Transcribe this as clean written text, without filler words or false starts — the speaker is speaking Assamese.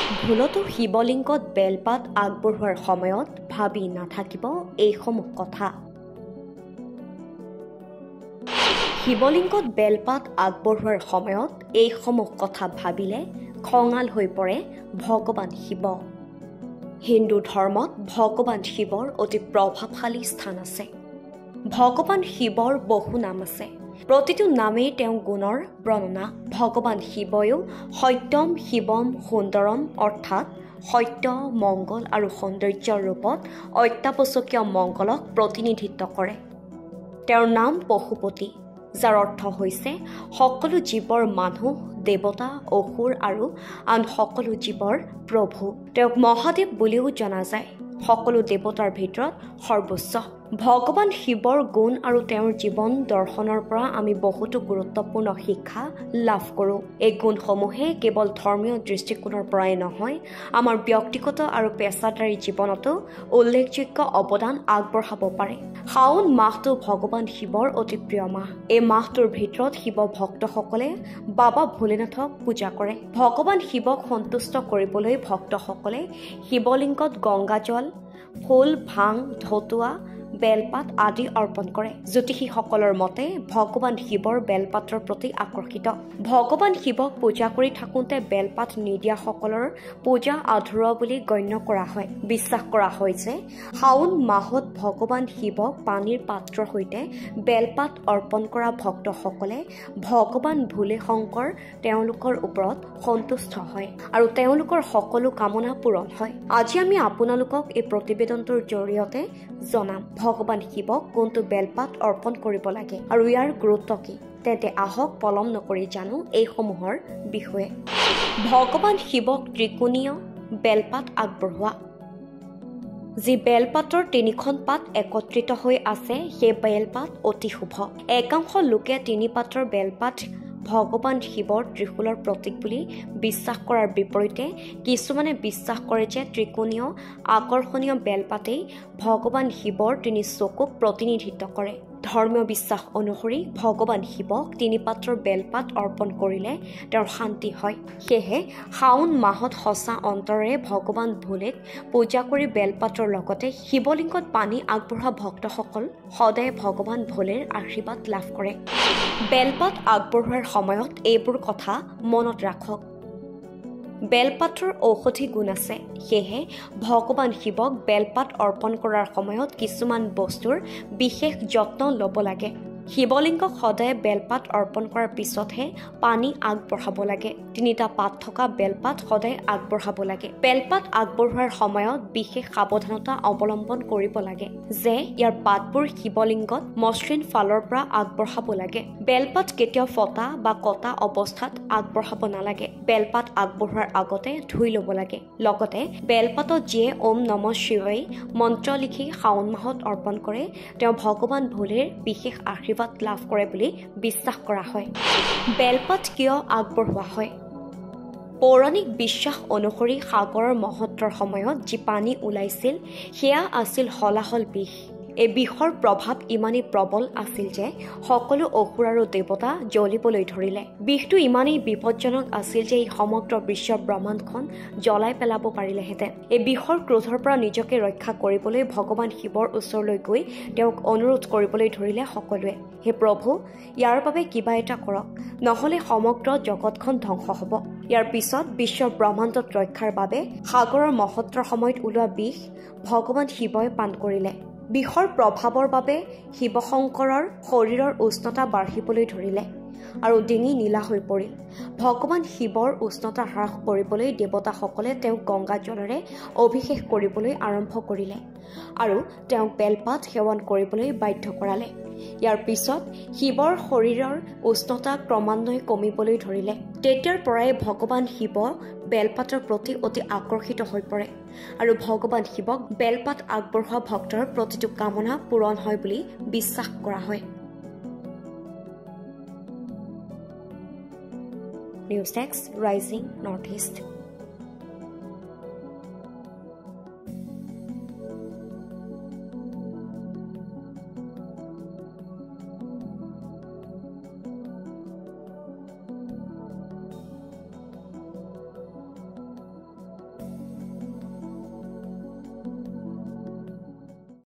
ভুলতো শিৱলিংগত বেলপাত আগবঢ়োৱাৰ সময়ত ভাবি নাথাকিব এইসমূহ কথা। শিৱলিংগত বেলপাত আগবঢ়োৱাৰ সময়ত এইসমূহ কথা ভাবিলে খঙাল হৈ পৰে ভগৱান শিৱ। হিন্দু ধৰ্মত ভগৱান শিৱৰ অতি প্ৰভাৱশালী স্থান আছে। ভগৱান শিৱৰ বহু নাম আছে। প্ৰতিটো নামেই তেওঁ গুণৰ বৰ্ণনা। ভগৱান শিৱয়ো সত্যম শিৱম সুন্দৰম অৰ্থাৎ সত্য, মংগল আৰু সৌন্দৰ্যৰ ৰূপত অত্যাৱশ্যকীয় মংগলক প্ৰতিনিধিত্ব কৰে। তেওঁৰ নাম পশুপতি, যাৰ অৰ্থ হৈছে সকলো জীৱৰ মানুহ, দেৱতা, অসুৰ আৰু আন সকলো জীৱৰ প্ৰভু। তেওঁক মহাদেৱ বুলিও জনা যায়। সকলো দেৱতাৰ ভিতৰত সৰ্বোচ্চ। ভগৱান শিৱৰ গুণ আৰু তেওঁৰ জীৱন দৰ্শনৰ পৰা আমি বহুতো গুৰুত্বপূৰ্ণ শিক্ষা লাভ কৰোঁ। এই গুণসমূহে কেৱল ধৰ্মীয় দৃষ্টিকোণৰ পৰাই নহয়, আমাৰ ব্যক্তিগত আৰু পেছাদাৰী জীৱনতো উল্লেখযোগ্য অৱদান আগবঢ়াব পাৰে। শাওণ মাহটো ভগৱান শিৱৰ অতি প্ৰিয় মাহ। এই মাহটোৰ ভিতৰত শিৱ ভক্তসকলে বাবা ভোলেনাথক পূজা কৰে। ভগৱান শিৱক সন্তুষ্ট কৰিবলৈ ভক্তসকলে শিৱলিংগত গংগাজল, ফুল, ভাং, ধতুৱা, বেলপাত আদি অৰ্পণ কৰে। জ্যোতিষীসকলৰ মতে ভগৱান শিৱৰ বেলপাতৰ প্ৰতি আকৰ্ষিত। ভগৱান শিৱক পূজা কৰি থাকোঁতে বেলপাত নিদিয়াসকলৰ পূজা আধৰুৱা বুলি গণ্য কৰা হয়। বিশ্বাস কৰা হয় যে শাওণ মাহত ভগৱান শিৱক পানীৰ পাত্ৰৰ সৈতে বেলপাত অৰ্পণ কৰা ভক্তসকলে ভগৱান ভোলে শংকৰ তেওঁলোকৰ ওপৰত সন্তুষ্ট হয় আৰু তেওঁলোকৰ সকলো কামনা পূৰণ হয়। আজি আমি আপোনালোকক এই প্ৰতিবেদনটোৰ জৰিয়তে জনাম ভগৱান শিৱক কোনটো বেলপাত অৰ্পণ কৰিব লাগে আৰু ইয়াৰ গুৰুত্ব কি। তেন্তে আহক পলম নকৰি জানো এইসমূহৰ বিষয়ে। ভগৱান শিৱক ত্ৰিকোণীয় বেলপাত আগবঢ়োৱা। যি বেলপাতৰ 3খন পাত একত্ৰিত হৈ আছে সেই বেলপাত অতি শুভ। একাংশ লোকে 3 পাতৰ বেলপাত ভগৱান শিৱৰ ত্ৰিশূলৰ প্ৰতীক বুলি বিশ্বাস কৰাৰ বিপৰীতে কিছুমানে বিশ্বাস কৰে যে ত্ৰিকোণীয় আকৰ্ষণীয় বেলপাতেই ভগৱান শিৱৰ 3 চকুক প্ৰতিনিধিত্ব কৰে। ধৰ্মীয় বিশ্বাস অনুসৰি ভগৱান শিৱক 3 পাতৰ বেলপাত অৰ্পণ কৰিলে তেওঁৰ শান্তি হয়। সেয়েহে শাওণ মাহত সঁচা অন্তৰেৰে ভগৱান ভোলেক পূজা কৰি বেলপাতৰ লগতে শিৱলিংগত পানী আগবঢ়োৱা ভক্তসকল সদায় ভগৱান ভোলেৰ আশীৰ্বাদ লাভ কৰে। বেলপাত আগবঢ়োৱাৰ সময়ত এইবোৰ কথা মনত ৰাখক। বেলপাতৰ ঔষধি গুণ আছে। সেয়েহে ভগৱান শিৱক বেলপাত অৰ্পণ কৰাৰ সময়ত কিছুমান বস্তুৰ বিশেষ যত্ন ল'ব লাগে। শিৱলিংগক সদায় বেলপাত অৰ্পণ কৰাৰ পিছতহে পানী আগবঢ়াব লাগে। 3টা পাত থকা বেলপাত সদায় আগবঢ়াব লাগে। বেলপাত আগবঢ়োৱাৰ সময়ত বিশেষ সাৱধানতা অৱলম্বন কৰিব লাগে যে ইয়াৰ পাতবোৰ শিৱলিংগত মসৃণ ফালৰ পৰা আগবঢ়াব লাগে। বেলপাত কেতিয়াও ফটা বা কটা অৱস্থাত আগবঢ়াব নালাগে। বেলপাত আগবঢ়োৱাৰ আগতে ধুই ল'ব লাগে। লগতে বেলপাতত যিয়ে ওম নমঃ শিৱায় মন্ত্ৰ লিখি শাওণ মাহত অৰ্পণ কৰে তেওঁ ভগৱান ভোলেৰ বিশেষ আশীৰ্বাদ লাভ কৰে বুলি বিশ্বাস কৰা হয়। বেলপাত কিয় আগবঢ়োৱা হয়? পৌৰাণিক বিশ্বাস অনুসৰি সাগৰৰ মহত্বৰ সময়ত যি পানী ওলাইছিল সেয়া আছিল হলাহল বিষ। এই বিষৰ প্ৰভাৱ ইমানেই প্ৰবল আছিল যে সকলো অসুৰ আৰু দেৱতা জ্বলিবলৈ ধৰিলে। বিষটো ইমানেই বিপদজনক আছিল যে ই সমগ্ৰ বিশ্ব ব্ৰহ্মাণ্ডখন জ্বলাই পেলাব পাৰিলেহেঁতেন। এই বিষৰ ক্ৰোধৰ পৰা নিজকে ৰক্ষা কৰিবলৈ ভগৱান শিৱৰ ওচৰলৈ গৈ তেওঁক অনুৰোধ কৰিবলৈ ধৰিলে সকলোৱে। হে প্ৰভু, ইয়াৰ বাবে কিবা এটা কৰক, নহ'লে সমগ্ৰ জগতখন ধ্বংস হ'ব। ইয়াৰ পিছত বিশ্ব ব্ৰহ্মাণ্ডত ৰক্ষাৰ বাবে সাগৰৰ মহত্বৰ সময়ত ওলোৱা বিষ ভগৱান শিৱই পান কৰিলে। বিষৰ প্ৰভাৱৰ বাবে শিৱশংকৰৰ শৰীৰৰ উষ্ণতা বাঢ়িবলৈ ধৰিলে আৰু ডিঙি নীলা হৈ পৰিল। ভগৱান শিৱৰ উষ্ণতা হ্ৰাস কৰিবলৈ দেৱতাসকলে তেওঁক গংগা জলেৰে অভিষেক কৰিবলৈ আৰম্ভ কৰিলে আৰু তেওঁক বেলপাত সেৱন কৰিবলৈ বাধ্য কৰালে। ইয়াৰ পিছত শিৱৰ শৰীৰৰ উষ্ণতা ক্ৰমান্বয়ে কমিবলৈ ধৰিলে। তেতিয়াৰ পৰাই ভগৱান শিৱ বেলপাতৰ প্ৰতি অতি আকৰ্ষিত হৈ পৰে আৰু ভগৱান শিৱক বেলপাত আগবঢ়োৱা ভক্তৰ প্ৰতিটো কামনা পূৰণ হয় বুলি বিশ্বাস কৰা হয়। News desk, rising north east.